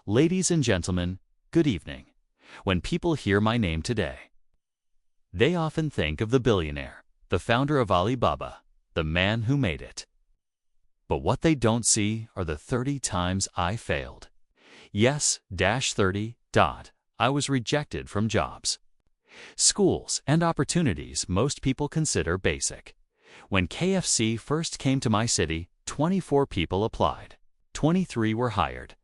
Ladies and gentlemen, good evening. When people hear my name today, they often think of the billionaire, the founder of Alibaba, the man who made it. But what they don't see are the 30 times I failed. Yes, 30. I was rejected from jobs, schools, and opportunities most people consider basic. When KFC first came to my city, 24 people applied. 23 were hired.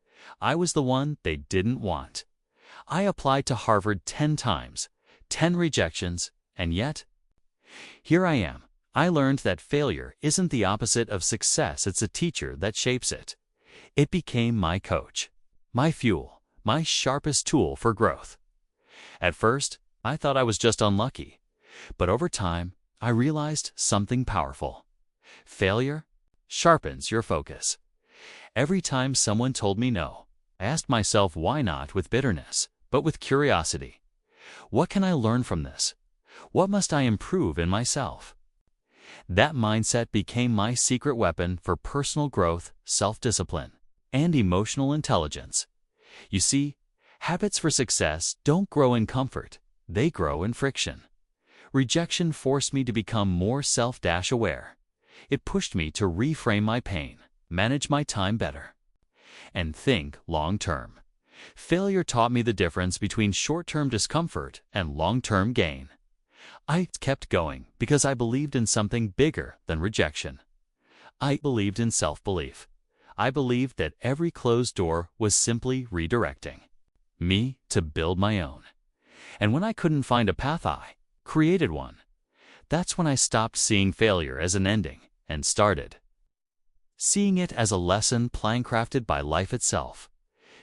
I was the one they didn't want. I applied to Harvard 10 times, 10 rejections, and yet, here I am. I learned that failure isn't the opposite of success, it's a teacher that shapes it. It became my coach, my fuel, my sharpest tool for growth. At first, I thought I was just unlucky, but over time, I realized something powerful. Failure sharpens your focus. Every time someone told me no, I asked myself why not with bitterness, but with curiosity. What can I learn from this? What must I improve in myself? That mindset became my secret weapon for personal growth, self-discipline, and emotional intelligence. You see, habits for success don't grow in comfort, they grow in friction. Rejection forced me to become more self-aware. It pushed me to reframe my pain, manage my time better, and think long-term. Failure taught me the difference between short-term discomfort and long-term gain. I kept going because I believed in something bigger than rejection. I believed in self-belief. I believed that every closed door was simply redirecting me to build my own. And when I couldn't find a path, I created one. That's when I stopped seeing failure as an ending and started seeing it as a lesson plan crafted by life itself.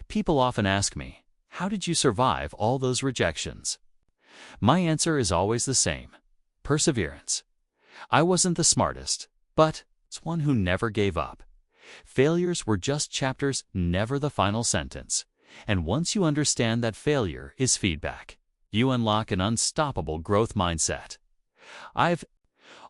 People often ask me, how did you survive all those rejections? My answer is always the same: perseverance. I wasn't the smartest, but it's one who never gave up. Failures were just chapters, never the final sentence. And once you understand that failure is feedback, you unlock an unstoppable growth mindset. I've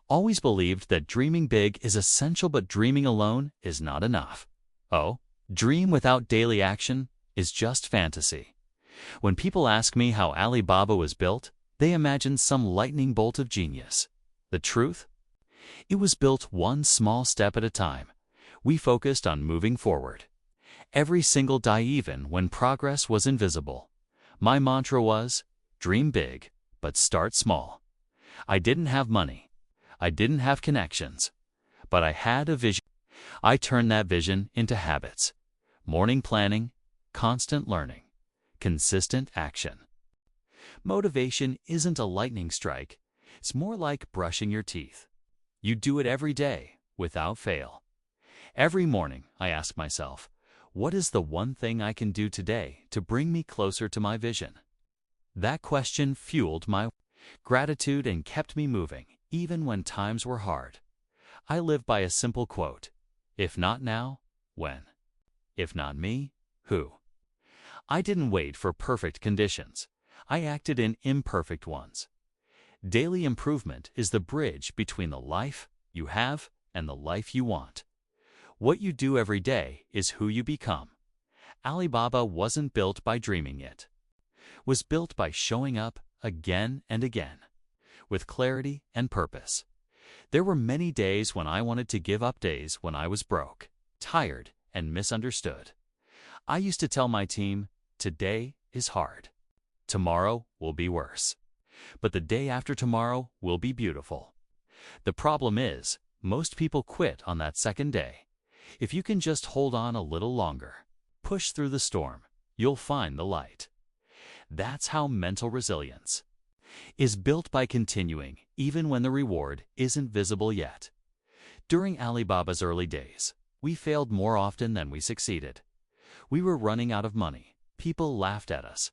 always believed that dreaming big is essential, but dreaming alone is not enough. Oh, dream without daily action is just fantasy. When people ask me how Alibaba was built, they imagine some lightning bolt of genius. The truth? It was built one small step at a time. We focused on moving forward. Every single day, even when progress was invisible. My mantra was, dream big, but start small. I didn't have money. I didn't have connections. But I had a vision. I turned that vision into habits. Morning planning, constant learning, consistent action. Motivation isn't a lightning strike. It's more like brushing your teeth. You do it every day, without fail. Every morning, I ask myself, what is the one thing I can do today to bring me closer to my vision? That question fueled my gratitude and kept me moving, even when times were hard. I live by a simple quote: if not now, when? If not me, who? I didn't wait for perfect conditions. I acted in imperfect ones. Daily improvement is the bridge between the life you have and the life you want. What you do every day is who you become. Alibaba wasn't built by dreaming, it was built by showing up again and again, with clarity and purpose. There were many days when I wanted to give up, days when I was broke, tired, and misunderstood. I used to tell my team, today is hard. Tomorrow will be worse. But the day after tomorrow will be beautiful. The problem is, most people quit on that second day. If you can just hold on a little longer, push through the storm, you'll find the light. That's how mental resilience is built, by continuing even when the reward isn't visible yet. During Alibaba's early days, we failed more often than we succeeded. We were running out of money. People laughed at us.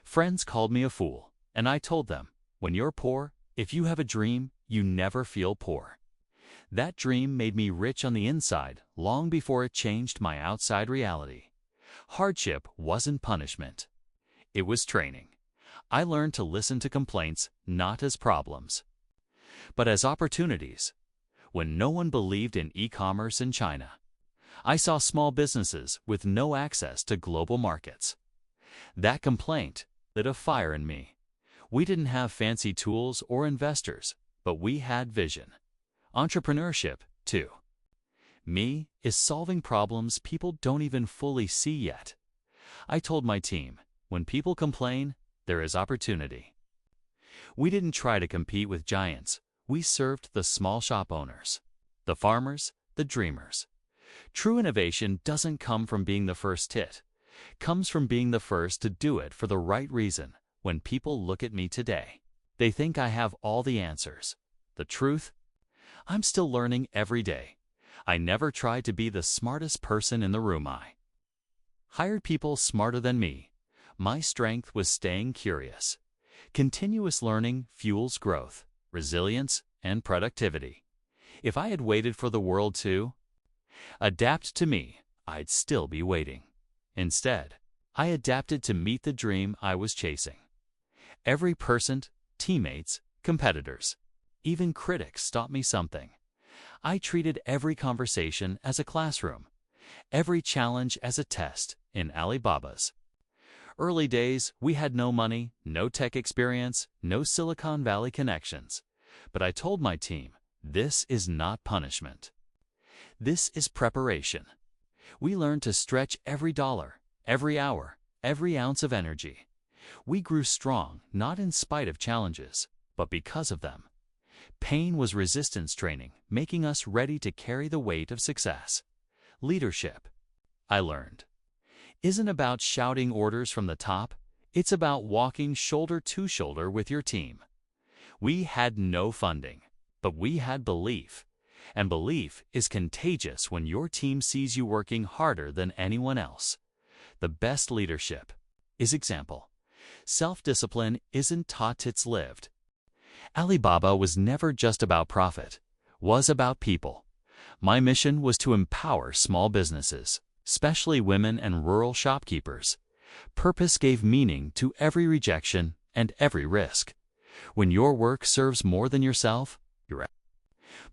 Friends called me a fool, and I told them, when you're poor, if you have a dream, you never feel poor. That dream made me rich on the inside long before it changed my outside reality. Hardship wasn't punishment. It was training. I learned to listen to complaints not as problems, but as opportunities. When no one believed in e-commerce in China, I saw small businesses with no access to global markets. That complaint lit a fire in me. We didn't have fancy tools or investors, but we had vision. Entrepreneurship, too. Me is solving problems people don't even fully see yet. I told my team, when people complain, there is opportunity. We didn't try to compete with giants. We served the small shop owners, the farmers, the dreamers. True innovation doesn't come from being the first hit. It comes from being the first to do it for the right reason. When people look at me today, they think I have all the answers. The truth? I'm still learning every day. I never tried to be the smartest person in the room. I hired people smarter than me. My strength was staying curious. Continuous learning fuels growth, resilience, and productivity. If I had waited for the world to adapt to me, I'd still be waiting. Instead, I adapted to meet the dream I was chasing. Every person, teammates, competitors, even critics taught me something. I treated every conversation as a classroom, every challenge as a test. In Alibaba's early days, we had no money, no tech experience, no Silicon Valley connections. But I told my team, this is not punishment. This is preparation. We learned to stretch every dollar, every hour, every ounce of energy. We grew strong, not in spite of challenges, but because of them. Pain was resistance training, making us ready to carry the weight of success. Leadership, I learned, isn't about shouting orders from the top. It's about walking shoulder to shoulder with your team. We had no funding, but we had belief. And belief is contagious when your team sees you working harder than anyone else. The best leadership is example. Self-discipline isn't taught, it's lived. Alibaba was never just about profit, was about people. My mission was to empower small businesses, especially women and rural shopkeepers. Purpose gave meaning to every rejection and every risk. When your work serves more than yourself, your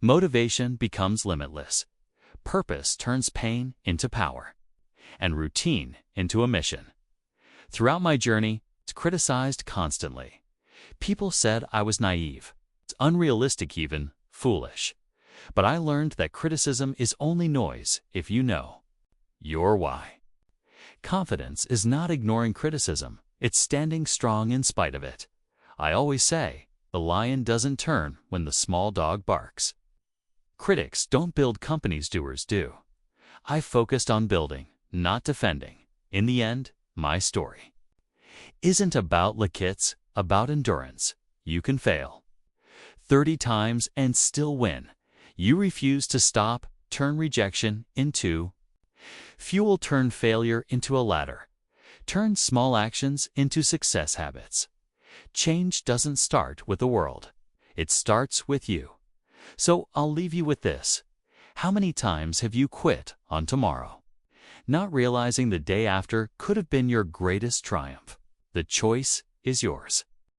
motivation becomes limitless. Purpose turns pain into power, and routine into a mission. Throughout my journey, it's criticized constantly. People said I was naive, it's unrealistic, even foolish. But I learned that criticism is only noise if you know your why. Confidence is not ignoring criticism, it's standing strong in spite of it. I always say, the lion doesn't turn when the small dog barks. Critics don't build companies, doers do. I focused on building, not defending. In the end, my story isn't about lickets, about endurance. You can fail 30 times and still win. You refuse to stop, turn rejection into fuel, turn failure into a ladder. Turn small actions into success habits. Change doesn't start with the world. It starts with you. So I'll leave you with this. How many times have you quit on tomorrow, not realizing the day after could have been your greatest triumph? The choice is yours.